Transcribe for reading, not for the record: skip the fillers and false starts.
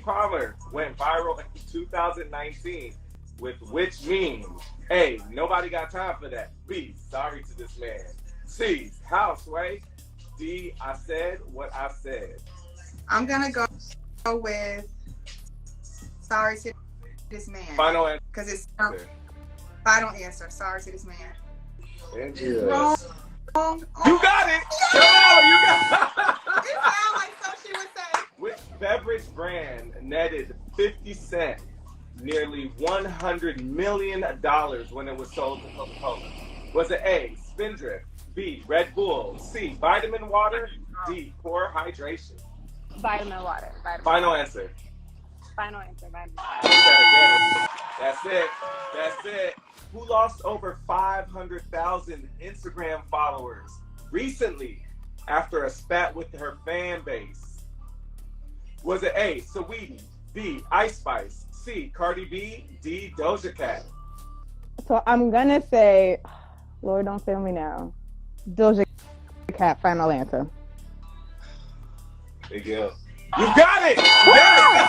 Palmer went viral in 2019 with which meme? A, nobody got time for that. B, sorry to this man. C, houseway. D, I said what I said. I'm gonna go with sorry to this man. Final answer. Because it's final answer. Sorry to this man. Andrea. Wrong. You got it! Come on, you got It sounds like so she would say. Which beverage brand netted 50 Cent nearly $100 million when it was sold to Coca-Cola? Was it A, Spindrift, B, Red Bull, C, vitamin water, D, poor hydration? Vitamin water. Final answer. Final answer. Vitamin You better get it. That's it. That's it. Who lost over 500,000 Instagram followers recently after a spat with her fan base? Was it A, Saweetie, B, Ice Spice, C, Cardi B, D, Doja Cat? So I'm gonna say, Lord, don't fail me now. Doja Cat, final answer. Big deal. You got it! Yes!